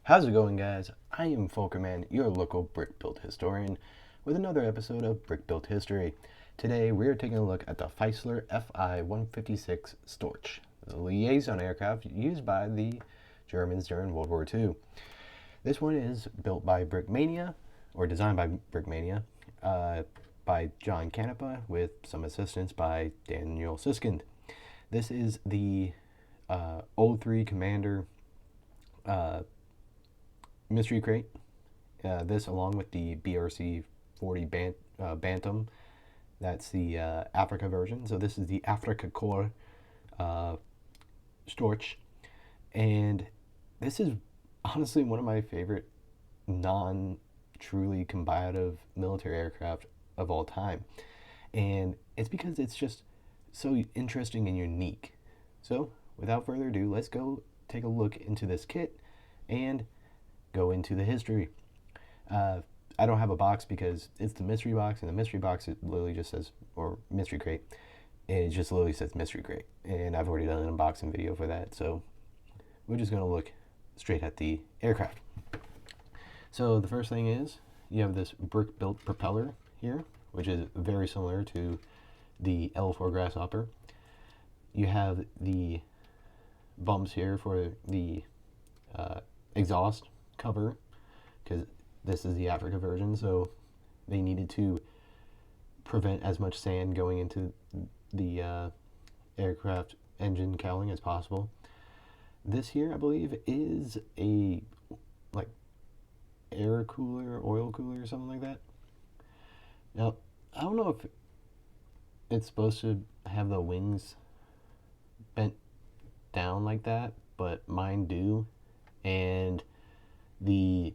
How's it going, guys? I am Folkerman, your local brick build historian, with another episode of Brick Build History. Today, we are taking a look at the Fieseler Fi-156 Storch, the liaison aircraft used by the Germans during World War II. This one is built by Brickmania, or designed by Brickmania, by John Canepa, with some assistance by Daniel Siskind. This is the 03 Commander mystery crate. This, along with the BRC 40 Bantam, that's the Africa version. So this is the Africa Core Storch, and this is honestly one of my favorite non-truly combative military aircraft of all time, and it's because it's just so interesting and unique. So without further ado, let's go take a look into this kit and go into the history. I don't have a box because it's the mystery box, and the mystery box, it literally just says, or mystery crate, it just literally says mystery crate, and I've already done an unboxing video for that, so we're just going to look straight at the aircraft. So the first thing is, you have this brick-built propeller here, which is very similar to the L4 Grasshopper. You have the bumps here for the exhaust cover, because this is the Africa version, so they needed to prevent as much sand going into the aircraft engine cowling as possible. This here, I believe, is a like air cooler, oil cooler, or something like that. Now, I don't know if it's supposed to have the wings bent down like that, but mine do, and the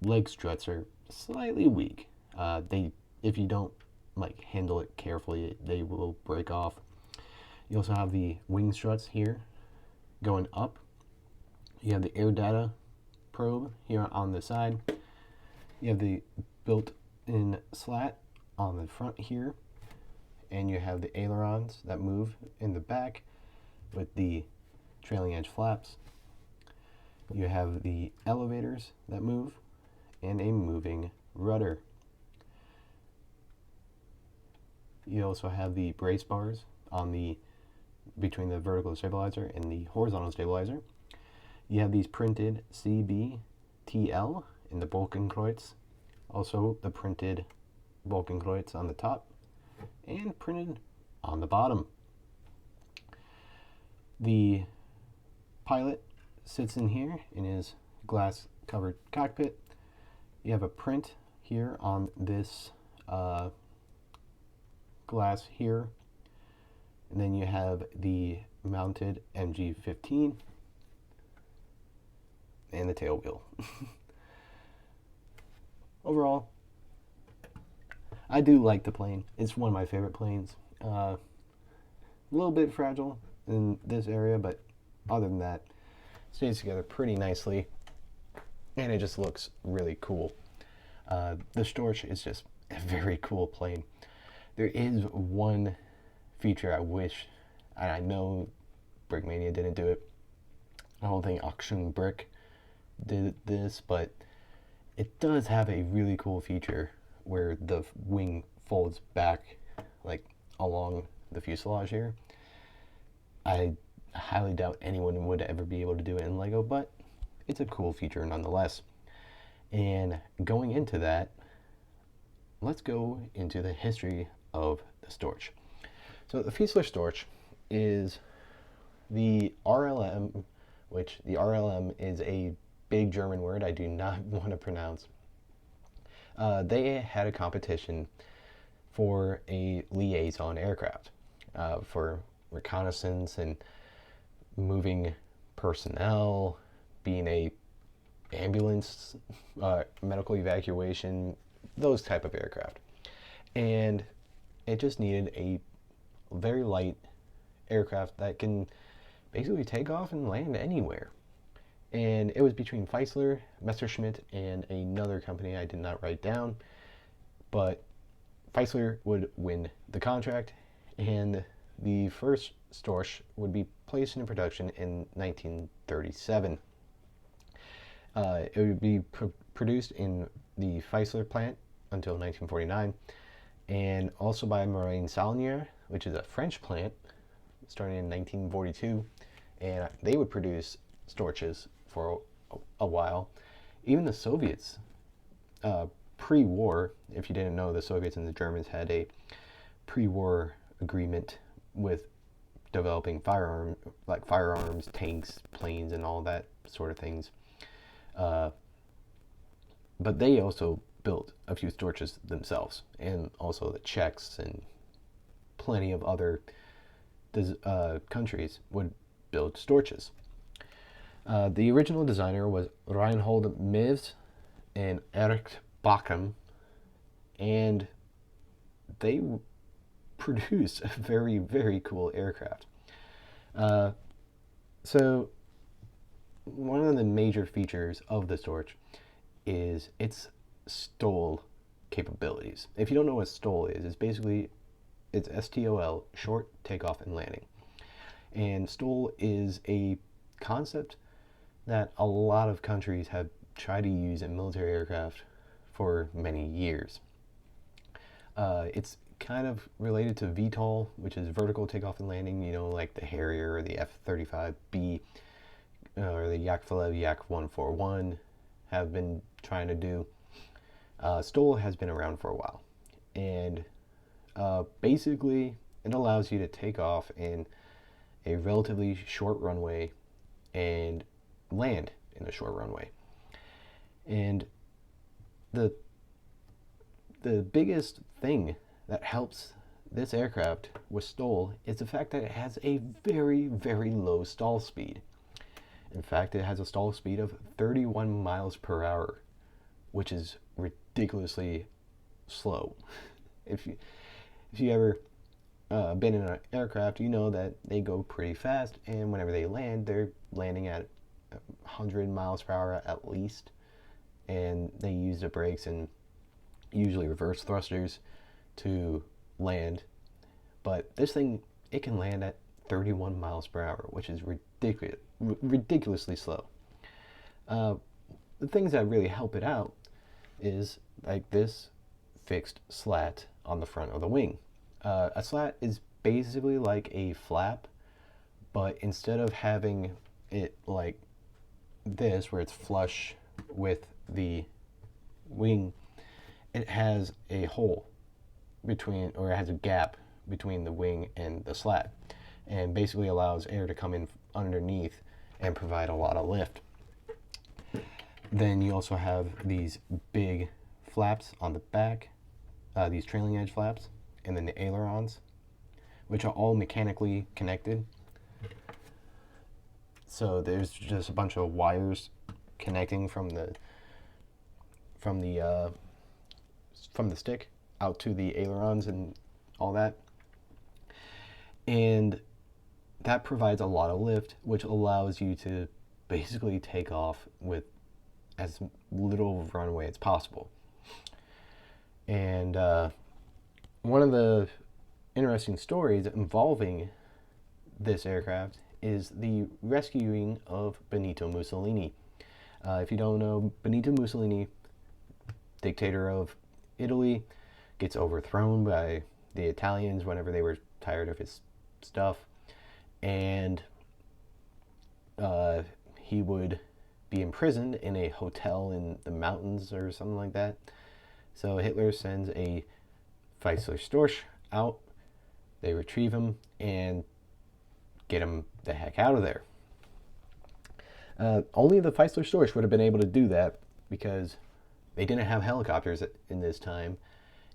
leg struts are slightly weak. If you don't handle it carefully, they will break off. You also have the wing struts here going up. You have the air data probe here on the side. You have the built-in slat on the front here, and you have the ailerons that move in the back with the trailing edge flaps. You have the elevators that move and a moving rudder. You also have the brace bars on between the vertical stabilizer and the horizontal stabilizer. You have these printed CBTL in the Balkenkreuz, also the printed Balkenkreuz on the top and printed on the bottom. The pilot sits in here in his glass covered cockpit. You have a print here on this glass here, and then you have the mounted MG-15 and the tail wheel. Overall, I do like the plane. It's one of my favorite planes. A little bit fragile in this area, but other than that, stays together pretty nicely, and it just looks really cool. The Storch is just a very cool plane. There is one feature I wish, and I know Brickmania didn't do it. I don't think Auction Brick did this, but it does have a really cool feature where the wing folds back along the fuselage here. I highly doubt anyone would ever be able to do it in Lego, but it's a cool feature nonetheless. And going into that, let's go into the history of the Storch. So the Fieseler Storch is the RLM, which the RLM is a big German word I do not want to pronounce. They had a competition for a liaison aircraft for reconnaissance and moving personnel, being a ambulance, medical evacuation, those type of aircraft. And it just needed a very light aircraft that can basically take off and land anywhere. And it was between Fieseler, Messerschmitt, and another company I did not write down, but Fieseler would win the contract, and the first Storch would be placed into production in 1937. It would be produced in the Fieseler plant until 1949, and also by Marine Saulnier, which is a French plant, starting in 1942, and they would produce Storches for a while. Even the Soviets, pre-war, if you didn't know, the Soviets and the Germans had a pre-war agreement with developing firearms, tanks, planes, and all that sort of things. But they also built a few Storches themselves, and also the Czechs and plenty of other countries would build Storches. The original designer was Reinhold Mewes and Erich Bachem, and they produced a very, very cool aircraft. So one of the major features of the Storch is its STOL capabilities. If you don't know what STOL is, it's STOL, short takeoff and landing. And STOL is a concept that a lot of countries have tried to use in military aircraft for many years. It's kind of related to VTOL, which is vertical takeoff and landing, like the Harrier or the F-35B or the Yakovlev Yak-141 have been trying to do. STOL has been around for a while, and basically it allows you to take off in a relatively short runway and land in a short runway. And the biggest thing that helps this aircraft with STOL is the fact that it has a very, very low stall speed. In fact, it has a stall speed of 31 miles per hour, which is ridiculously slow. If you ever been in an aircraft, you know that they go pretty fast, and whenever they land, they're landing at 100 miles per hour at least, and they use the brakes and usually reverse thrusters to land. But this thing, it can land at 31 miles per hour, which is ridiculously slow. The things that really help it out is like this fixed slat on the front of the wing. A slat is basically like a flap, but instead of having it like this, where it's flush with the wing, it has a hole between, or it has a gap between the wing and the slat, and basically allows air to come in underneath and provide a lot of lift. Then you also have these big flaps on the back, these trailing edge flaps, and then the ailerons, which are all mechanically connected. So there's just a bunch of wires connecting from the stick out to the ailerons and all that. And that provides a lot of lift, which allows you to basically take off with as little runway as possible. And one of the interesting stories involving this aircraft is the rescuing of Benito Mussolini. If you don't know, Benito Mussolini, dictator of Italy, gets overthrown by the Italians whenever they were tired of his stuff, and he would be imprisoned in a hotel in the mountains or something like that. So Hitler sends a Fieseler Storch out, they retrieve him and get him the heck out of there. Only the Fieseler Storch would have been able to do that because they didn't have helicopters in this time,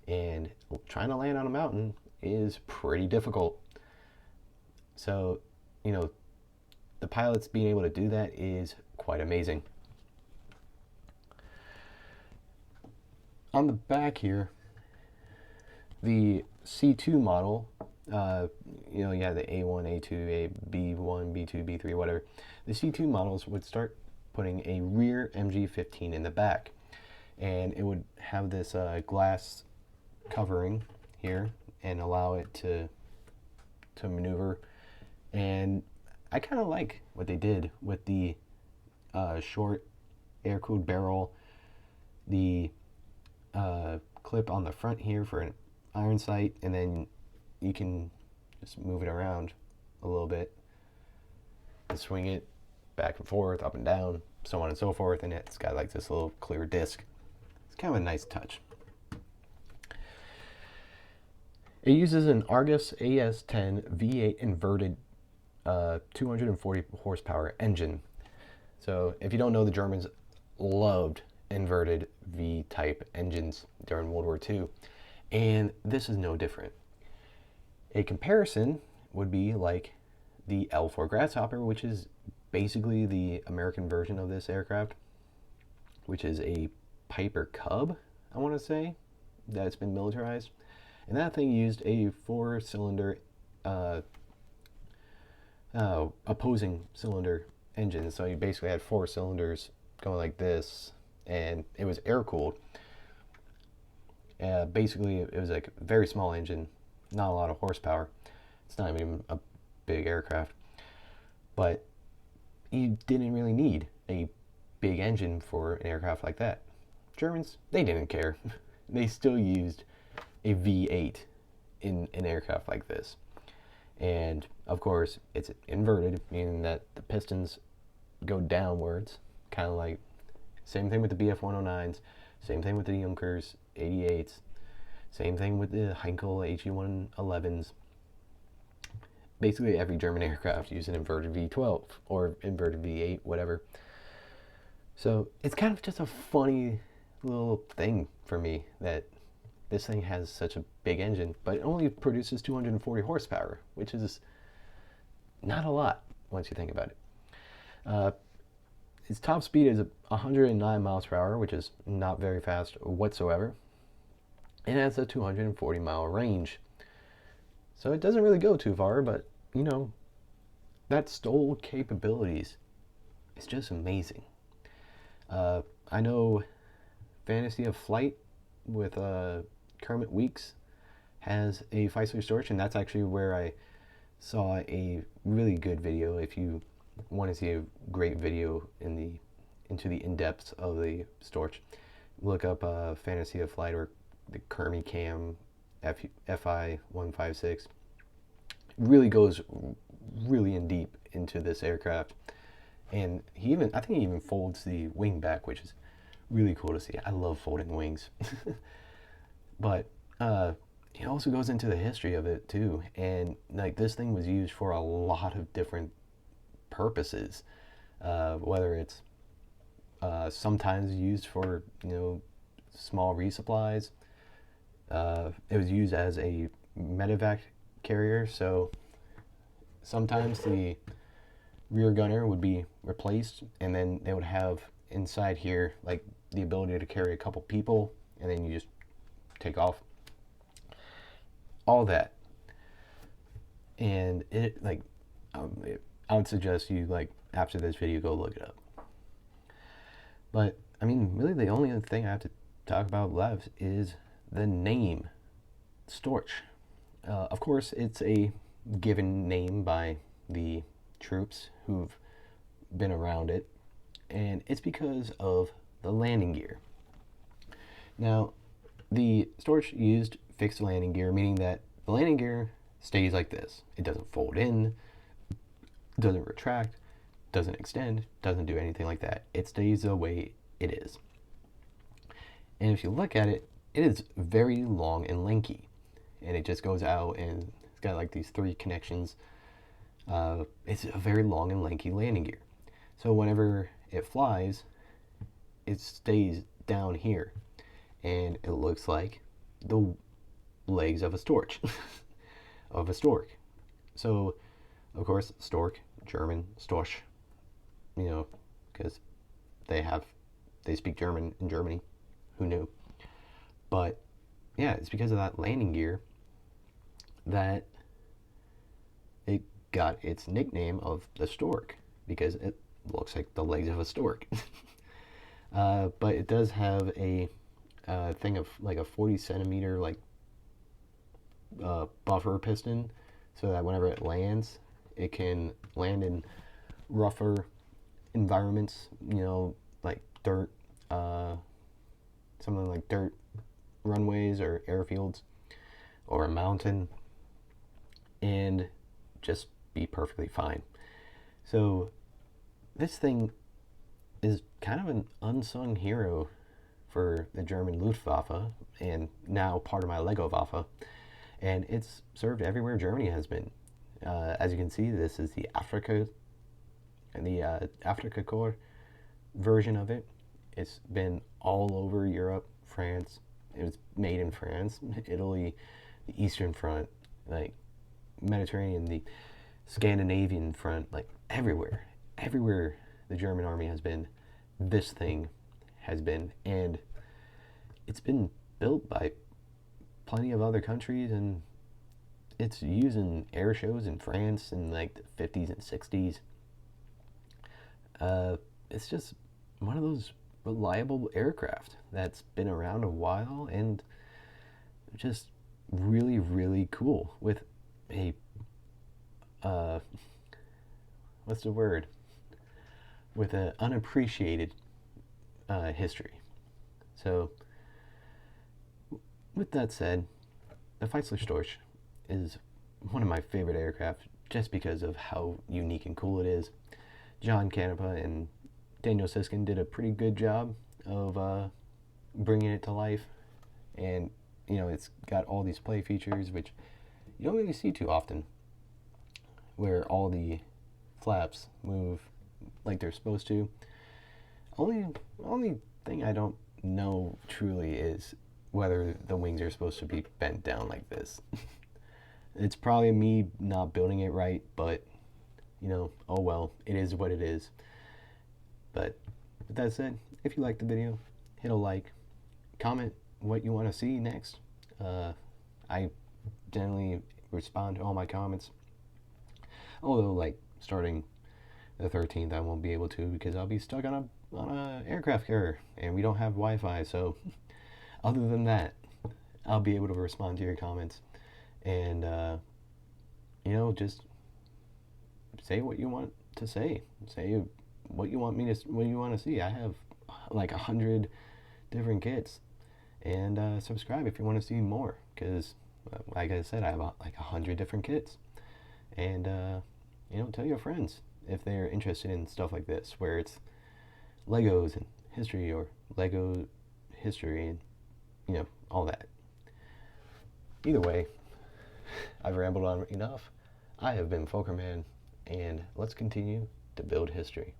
and trying to land on a mountain is pretty difficult. So, the pilots being able to do that is quite amazing. On the back here, the C2 model, you have the A1, A2, A, B1, B2, B3, whatever. The C2 models would start putting a rear MG15 in the back, and it would have this glass covering here and allow it to maneuver. And I kind of like what they did with the short air-cooled barrel, the clip on the front here for an iron sight, and then you can just move it around a little bit and swing it back and forth, up and down, so on and so forth, and it's got like this little clear disc. It's kind of a nice touch. It uses an Argus AS10 V8 inverted 240 horsepower engine. So if you don't know, the Germans loved inverted V-type engines during World War II, and this is no different. A comparison would be like the L4 Grasshopper, which is basically the American version of this aircraft, which is a Piper Cub, I want to say, that's been militarized. And that thing used a 4-cylinder opposing cylinder engine. So you basically had 4 cylinders going like this, and it was air-cooled. Basically, it was like a very small engine, not a lot of horsepower. It's not even a big aircraft. But you didn't really need a big engine for an aircraft like that. Germans, they didn't care. They still used a V8 in an aircraft like this. And of course, it's inverted, meaning that the pistons go downwards, kind of like same thing with the BF-109s, same thing with the Junkers 88s, same thing with the Heinkel HE-111s. Basically, every German aircraft used an inverted V12 or inverted V8, whatever. So it's kind of just a funny little thing for me that this thing has such a big engine, but it only produces 240 horsepower, which is not a lot once you think about it. Its top speed is 109 miles per hour, which is not very fast whatsoever. And it has a 240 mile range. So it doesn't really go too far, but you know, that STOL capabilities is just amazing. I know Fantasy of Flight with Kermit Weeks has a Fieseler Storch, and that's actually where I saw a really good video. If you want to see a great video into the in-depths of the Storch, look up Fantasy of Flight or the Kermit Cam Fi-156. Really goes really in deep into this aircraft, and I think he even folds the wing back, which is really cool to see. I love folding wings. But it also goes into the history of it too, and like this thing was used for a lot of different purposes, whether it's sometimes used for small resupplies. It was used as a medevac carrier, so sometimes the rear gunner would be replaced, and then they would have inside here like the ability to carry a couple people, and then you just take off. All that. And it like I would suggest you after this video go look it up. But I mean, really the only other thing I have to talk about left is the name Storch. Of course, it's a given name by the troops who've been around it, and it's because of the landing gear. Now, the Storch used fixed landing gear, meaning that the landing gear stays like this. It doesn't fold in, doesn't retract, doesn't extend, doesn't do anything like that. It stays the way it is. And if you look at it, it is very long and lanky. And it just goes out, and it's got like these 3 connections. It's a very long and lanky landing gear. So whenever it flies, it stays down here. And it looks like the legs of a Storch, of a stork. So, of course, stork, German, Storch, because they speak German in Germany. Who knew? But yeah, it's because of that landing gear that it got its nickname of the stork, because it looks like the legs of a stork. But it does have a thing of like a 40 centimeter buffer piston, so that whenever it lands, it can land in rougher environments, like dirt, something like dirt runways or airfields, or a mountain, and just be perfectly fine. So this thing is kind of an unsung hero for the German Luftwaffe, and now part of my Lego Waffe, and it's served everywhere Germany has been. As you can see, this is the Afrika Korps version of it. It's been all over Europe, France. It was made in France, Italy, the Eastern Front, like Mediterranean, the Scandinavian front, like everywhere. Everywhere the German army has been, this thing has been. And it's been built by plenty of other countries, and it's used in air shows in France in like the 50s and 60s. It's just one of those reliable aircraft that's been around a while and just really, really cool with a what's the word? With an unappreciated history. So, with that said, the Fieseler Storch is one of my favorite aircraft just because of how unique and cool it is. John Canepa and Daniel Siskind did a pretty good job of bringing it to life, and you know, it's got all these play features which you don't really see too often, where all the flaps move like they're supposed to. Only thing I don't know truly is whether the wings are supposed to be bent down like this. It's probably me not building it right, but you know, oh well, it is what it is. But with that said, if you liked the video, hit a like, comment what you want to see next. I generally respond to all my comments, although like starting the 13th I won't be able to because I'll be stuck on a aircraft carrier and we don't have Wi-Fi. So other than that, I'll be able to respond to your comments, and you know, just say what you want to say. Say what you want what you want to see. I have like 100 different kits, and subscribe if you want to see more, because like I said, I have like 100 different kits, and you know, tell your friends if they're interested in stuff like this, where it's Legos and history, or Lego history, and you know, all that. Either way, I've rambled on enough. I have been Folkerman, and let's continue to build history.